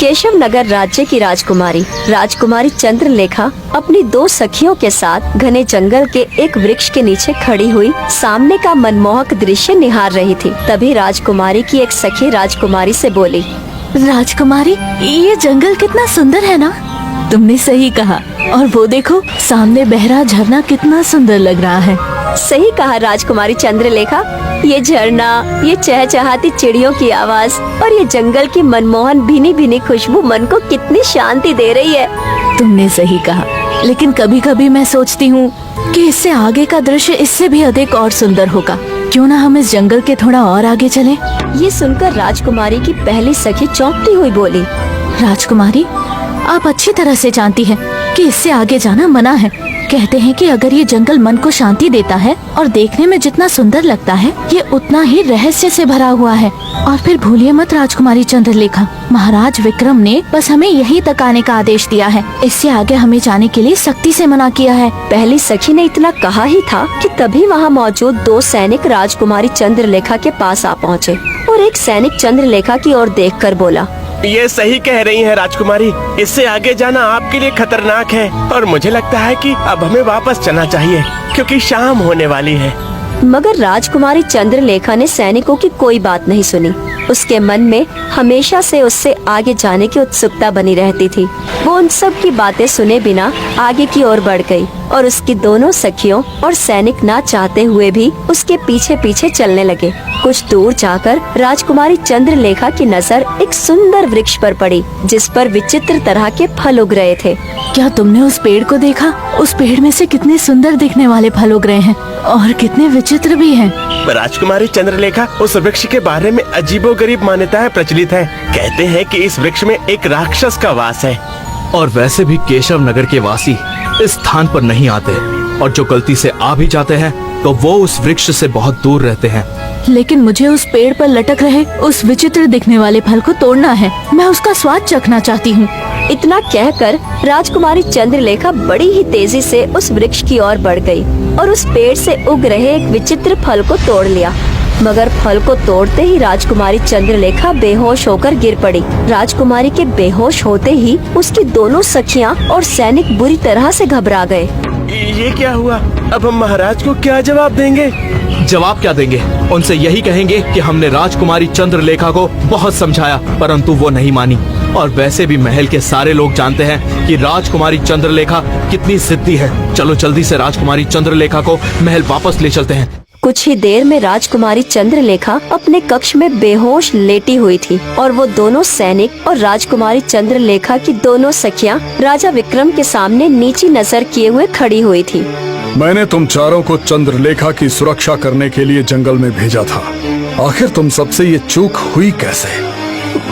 केशव नगर राज्य की राजकुमारी चंद्रलेखा अपनी 2 सखियों के साथ घने जंगल के एक वृक्ष के नीचे खड़ी हुई सामने का मनमोहक दृश्य निहार रही थी। तभी राजकुमारी की एक सखी राजकुमारी से बोली, राजकुमारी, ये जंगल कितना सुंदर है ना? तुमने सही कहा। और वो देखो, सामने बह रहा झरना कितना सुंदर लग रहा है। सही कहा राजकुमारी चंद्रलेखा। ये झरना, ये चहचहाती चिड़ियों की आवाज और ये जंगल की मनमोहन भीनी भीनी खुशबू मन को कितनी शांति दे रही है। तुमने सही कहा, लेकिन कभी कभी मैं सोचती हूँ कि इससे आगे का दृश्य इससे भी अधिक और सुंदर होगा। क्यों ना हम इस जंगल के थोड़ा और आगे चलें? ये सुनकर राजकुमारी की पहली सखी चौंकती हुई बोली, राजकुमारी, आप अच्छी तरह से जानती हैं कि इससे आगे जाना मना है। कहते हैं कि अगर ये जंगल मन को शांति देता है और देखने में जितना सुंदर लगता है, ये उतना ही रहस्य से भरा हुआ है। और फिर भूलिए मत राजकुमारी चंद्रलेखा, महाराज विक्रम ने बस हमें यहीं तक आने का आदेश दिया है। इससे आगे हमें जाने के लिए सख्ती से मना किया है। पहली सखी ने इतना कहा ही था कि तभी वहाँ मौजूद 2 सैनिक राजकुमारी चंद्रलेखा के पास आ पहुँचे और एक सैनिक चंद्रलेखा की ओर देखकर बोला, ये सही कह रही हैं राजकुमारी, इससे आगे जाना आपके लिए खतरनाक है और मुझे लगता है कि अब हमें वापस चलना चाहिए क्योंकि शाम होने वाली है। मगर राजकुमारी चंद्रलेखा ने सैनिकों की कोई बात नहीं सुनी। उसके मन में हमेशा से उससे आगे जाने की उत्सुकता बनी रहती थी। वो उन सब की बातें सुने बिना आगे की ओर बढ़ गई और उसकी दोनों सखियों और सैनिक ना चाहते हुए भी उसके पीछे पीछे चलने लगे। कुछ दूर जाकर राजकुमारी चंद्रलेखा की नजर एक सुंदर वृक्ष पर पड़ी, जिस पर विचित्र तरह के फल उग रहे थे। क्या तुमने उस पेड़ को देखा? उस पेड़ में से कितने सुंदर दिखने वाले फल उग रहे हैं और कितने विचित्र भी हैं। राजकुमारी चंद्रलेखा, उस वृक्ष के बारे में अजीबोगरीब मान्यताएं प्रचलित हैं। कहते हैं कि इस वृक्ष में एक राक्षस का वास है। और वैसे भी केशव नगर के वासी इस स्थान पर नहीं आते, और जो गलती से आ भी जाते हैं तो वो उस वृक्ष से बहुत दूर रहते हैं। लेकिन मुझे उस पेड़ पर लटक रहे उस विचित्र दिखने वाले फल को तोड़ना है। मैं उसका स्वाद चखना चाहती हूँ। इतना कहकर राजकुमारी चंद्रलेखा बड़ी ही तेजी से उस वृक्ष की ओर बढ़ गई और उस पेड़ से उग रहे एक विचित्र फल को तोड़ लिया। मगर फल को तोड़ते ही राजकुमारी चंद्रलेखा बेहोश होकर गिर पड़ी। राजकुमारी के बेहोश होते ही उसकी दोनों सखियां और सैनिक बुरी तरह से घबरा गए। ये क्या हुआ? अब हम महाराज को क्या जवाब देंगे? जवाब क्या देंगे? उनसे यही कहेंगे कि हमने राजकुमारी चंद्रलेखा को बहुत समझाया, परंतु वो नहीं मानी। और वैसे भी महल के सारे लोग जानते हैं कि राजकुमारी चंद्रलेखा कितनी जिद्दी है। चलो जल्दी से राजकुमारी चंद्रलेखा को महल वापस ले चलते हैं। कुछ ही देर में राजकुमारी चंद्रलेखा अपने कक्ष में बेहोश लेटी हुई थी और वो दोनों सैनिक और राजकुमारी चंद्रलेखा की दोनों सखियां राजा विक्रम के सामने नीची नजर किए हुए खड़ी हुई थी। मैंने तुम चारों को चंद्रलेखा की सुरक्षा करने के लिए जंगल में भेजा था। आखिर तुम सबसे ये चूक हुई कैसे?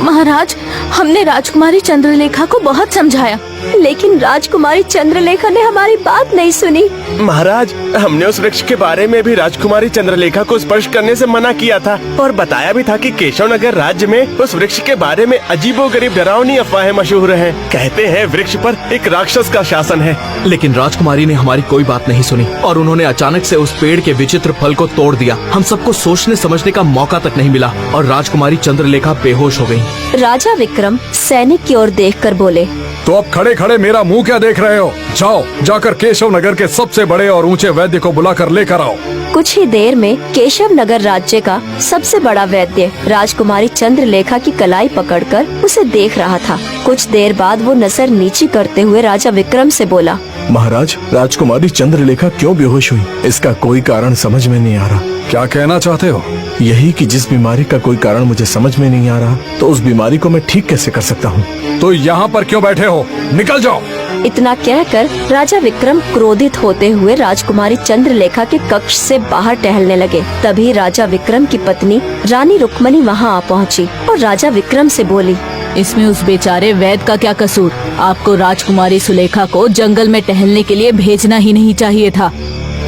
महाराज, हमने राजकुमारी चंद्रलेखा को बहुत समझाया, लेकिन राजकुमारी चंद्रलेखा ने हमारी बात नहीं सुनी। महाराज, हमने उस वृक्ष के बारे में भी राजकुमारी चंद्रलेखा को स्पर्श करने से मना किया था और बताया भी था कि केशव नगर राज्य में उस वृक्ष के बारे में अजीबोगरीब डरावनी अफवाहें मशहूर हैं। कहते हैं वृक्ष पर एक राक्षस का शासन है। लेकिन राजकुमारी ने हमारी कोई बात नहीं सुनी और उन्होंने अचानक से उस पेड़ के विचित्र फल को तोड़ दिया। हम सबको सोचने समझने का मौका तक नहीं मिला और राजकुमारी चंद्रलेखा बेहोश हो गयी। राजा विक्रम सैनिक की ओर देखकर बोले, तो अब खड़े खड़े मेरा मुंह क्या देख रहे हो? जाओ, जाकर केशव नगर के सबसे बड़े और ऊंचे वैद्य को बुलाकर लेकर आओ। कुछ ही देर में केशव नगर राज्य का सबसे बड़ा वैद्य राजकुमारी चंद्रलेखा की कलाई पकड़कर उसे देख रहा था। कुछ देर बाद वो नजर नीची करते हुए राजा विक्रम से बोला, महाराज, राजकुमारी चंद्रलेखा क्यों बेहोश हुई? इसका कोई कारण समझ में नहीं आ रहा। क्या कहना चाहते हो? यही कि जिस बीमारी का कोई कारण मुझे समझ में नहीं आ रहा, तो उस बीमारी को मैं ठीक कैसे कर सकता हूँ? तो यहाँ पर क्यों बैठे हो? निकल जाओ। इतना कहकर राजा विक्रम क्रोधित होते हुए राजकुमारी चंद्रलेखा के कक्ष से बाहर टहलने लगे। तभी राजा विक्रम की पत्नी रानी रुक्मणी वहाँ आ पहुँची और राजा विक्रम से बोली, इसमें उस बेचारे वैद्य का क्या कसूर? आपको राजकुमारी सुलेखा को जंगल में टहलने के लिए भेजना ही नहीं चाहिए था।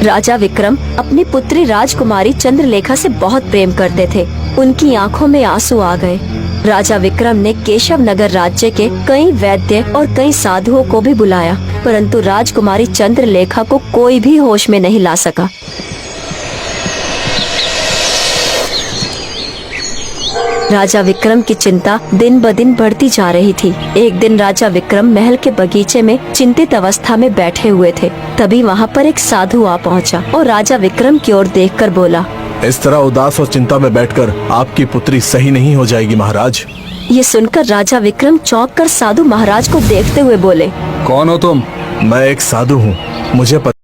राजा विक्रम अपनी पुत्री राजकुमारी चंद्रलेखा से बहुत प्रेम करते थे। उनकी आंखों में आंसू आ गए। राजा विक्रम ने केशव नगर राज्य के कई वैद्य और कई साधुओं को भी बुलाया, परंतु राजकुमारी चंद्रलेखा को कोई भी होश में नहीं ला सका। राजा विक्रम की चिंता दिन ब दिन बढ़ती जा रही थी। एक दिन राजा विक्रम महल के बगीचे में चिंतित अवस्था में बैठे हुए थे। तभी वहाँ पर एक साधु आ पहुँचा और राजा विक्रम की ओर देखकर बोला, इस तरह उदास और चिंता में बैठकर आपकी पुत्री सही नहीं हो जाएगी महाराज। ये सुनकर राजा विक्रम चौंक कर साधु महाराज को देखते हुए बोले, कौन हो तुम? मैं एक साधु हूँ, मुझे